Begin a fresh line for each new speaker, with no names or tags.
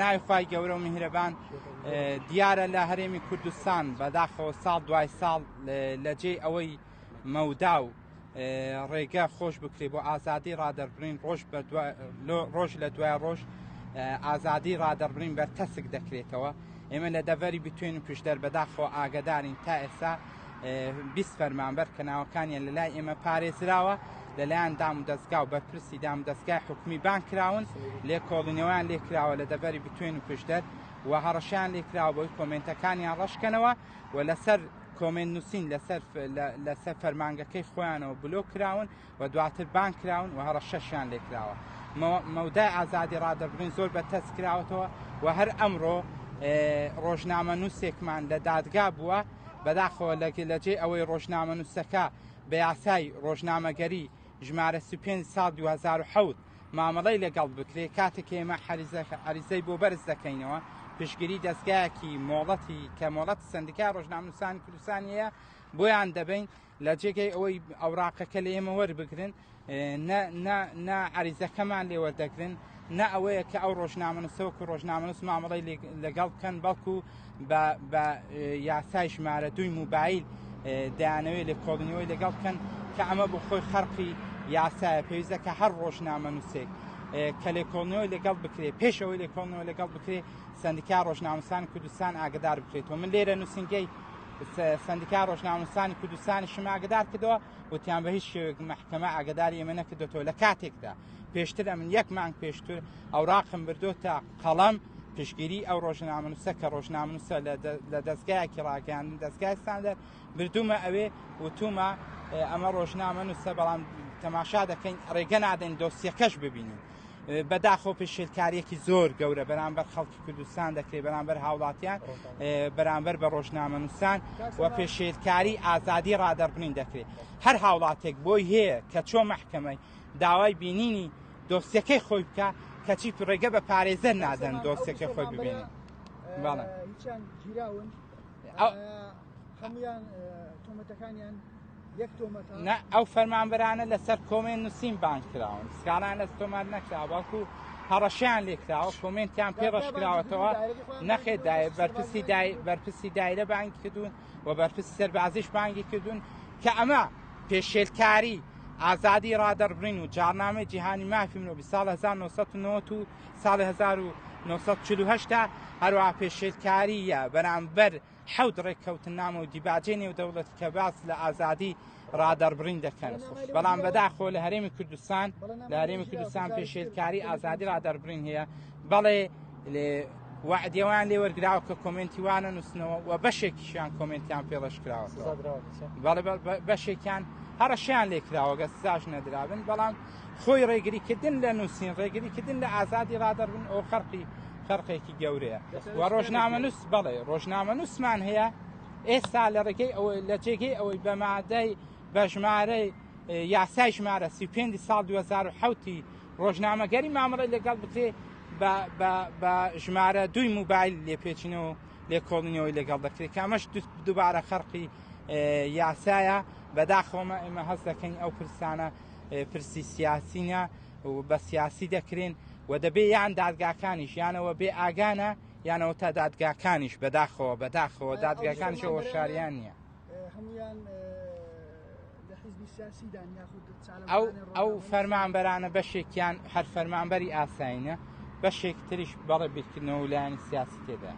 نایخوای گەورە و میهرەبان دیارە لە هەرێمی کوردستان بەداخەوە ساڵ دوای ساڵ لە جێ ئەوەی مەودا و ڕێگە خۆش بکرێت بۆ ئازادی ڕادەربڕین ڕۆژ لە دوای ڕۆژ ئازادی ڕادەربڕین بەرتەسک دەکرێتەوە. ئێمە لە دەڤەری بتوێن و پشدەر بەداخەوە ئاگدارین تا ئێستا 20 فەرمانبەر کە ناوەکانیان لە لای ئێمە پارێزراوە لەلایەن دام و دەستگا و بەرپرسی دام و دەستگای حکومی بان کراون لێکۆڵینەوەیان لێکراوە لە دەڤەری بتوێن و پشدەر و هەڕەشیان لێکراوە بۆی کۆمنتەکانیان ڕەشکەنەوە و لەسەر کۆمنت نووسین لەسەر فەرمانگەکەی خۆیانەوە بلۆ کراون و دواتر بان کراون و هەڕەشەشیان لێکراوە. مەودای ئازادی ڕادەربڕین زۆر بەتەست کراوەتەوە و هەر ئەمڕۆ ڕۆژنامە نووسێکمان لە دادگا بووە بەداخەوە لەجێ ئەوەی ڕۆژنامە نووسەکە بە یاسای ڕۆژنامەگەری ژمارە 35 ساڵ 2007 مامەڵەی لەگەڵ بکرێ کاتێک ئێمە عەریزەی بۆ بەرز دەکەینەوە پشگیری دەستگایەکی مۆڵەتی کە مۆڵەت سندیکای ڕۆژنامەنووسانی کوردستانیە بۆیان دەبین لە جێگەی ئەوەی ئەوراقەکە لە ئێمە وەربگرن نە عەریزەکەمان لێوەردەگرن نە ئەوەیە کە ئەو ڕۆژنامەنووسەوەکو ڕۆژنامەنووس مامەڵەی لەگەڵ بکەن بەڵکو بە یاسای ژمارە 2 موبایل دایانەوەی لێکۆڵینەوەی لەگەڵ بکەن کە ئەمە بۆ خۆی خەرقی یاسایە پێویستە کە هەر ڕۆژنامەنووسێک کە لێکۆڵینەوەی لەگەڵ بکرێت پێشەوەی لێکۆڵینەوەی لەگەڵ بکرێت سندیکای ڕۆژنامەنووسانی کوردستان ئاگدار بکرێتەوە. من لێرە نووسینگەی سندیکای ڕۆژنامەنووسانی کوردستانی شم ئاگدار کردەوە وتیان بە هیچ شێوەیەک مەحکەمە ئاگداری ئێمە نەکردوێتەوە لە کاتێکدا پێشتر ئەمن 1 مانگ پێشتر ئەوراقم بردوتە قەڵەم پشگیری ئەو ڕۆژنامەنووسە کە ڕۆژنامەنووسە لە دەستگایەکی ڕاگەاندن دەستگای ستاندەر بردوومە ئەوێ وتومە ئەمە ڕۆژنامەنووسە بەڵام تەماشا دەکەین ڕێگە نادەین دۆسیەکەش ببینین بەداخۆ پێشێلکاریەکی زۆر گەورە بەرامبەر خەڵکی کوردستان دەکرێت بەرامبەر هاوڵاتیان بەرامبەر بە ڕۆژنامەنووسان و پێشێلکاری ئازادی ڕادەربڕین دەکرێت. هەر هاوڵاتێک بۆی هەیە کە چۆن مەحکەمەی داوای بینینی دۆسیەکەی خۆی بکە کەچی ڕێگە بە پارێزەر نادەن دۆسیەکەی خۆی ببینین.
بەڵێ هیچیان گیراون هەمویان تۆمەتەکانیان یەک تۆمەتە
ئەو فەرمانبەرانە لەسەر کۆمنت نووسین بان کراون سکاڵان لە تۆمەت نەکرا بەڵکو هەڕەشیان لێکراوە کۆمنتیان پێڕەشکراوەتەوە نەخێت بەرپرسی دایرە بانگی کردوون و بەرپرسی سەربازیش بانگی کردوون کە ئەمە پێشێلکاری ئازادی ڕادەربڕین و جارنامەی جیهانی مافی مرۆڤی ساڵ 1990 و ساڵی 1948 هەروەها پێشێلکاریە بەرامبەر 7 ڕێککەوتنامە و دیباجەی نێودەوڵەتی کە باس لە ئازادی ڕادەربڕین دەکەن. بەڵام بەداخۆ لە هەرێمی کوردستان پێشێلکاری ئازادی ڕادەربڕین هەیە بەڵێ وعدێوان لێ وەرگراوە کە کۆمنتی وانە نووسنەوە و بەشێکیشیان کۆمنتیان پێڕەشکراوە بەڵێ بەشێکیان هەڕەشیان لێکراوە گە سزاش نەدرابن بەڵام خۆی ڕێگریکردن لە نووسین ڕێگریکردن لە ئازادی ڕادەربڕین ئەو خەرقێکی گەورەیە و ڕۆژنامەنووس بەڵێ ڕۆژنامەنووسمان هەیە ئێستا لە ڕێگەی لە جێگەی ئەوەی بە مادەی بە ژمارەی یاسای ژمارە 35 ساڵ 2007 ڕۆژنامەگەری مامەڵەی لەگەڵ بکرێ بە ژمارە 2 موبایل لێپێچینەوە لێکۆڵینەوەی لەگەڵ دەکرێت کە ئەمەش دووبارە خەرقی یاسایە. بەداخۆمە ئێمە هەست دەکەین ئەو پرسانە پرسی سیاسینە و بە سیاسی دەکرێن و دەبێ یان دادگاکانیش یانەوە بێ ئاگانە یانەوە تا دادگاکانیش بەداخەوە دادگاکانیش ئەوە شاریان نییە.
هەمویان لە حیزبی سیاسیدان یاخود
ئەو فەرمانبەرانە بەشێکیان هەر فەرمانبەری ئاساینە بەشێک تریش بەڵێ بیرکردنەوە لایەنی سیاسی تێدا.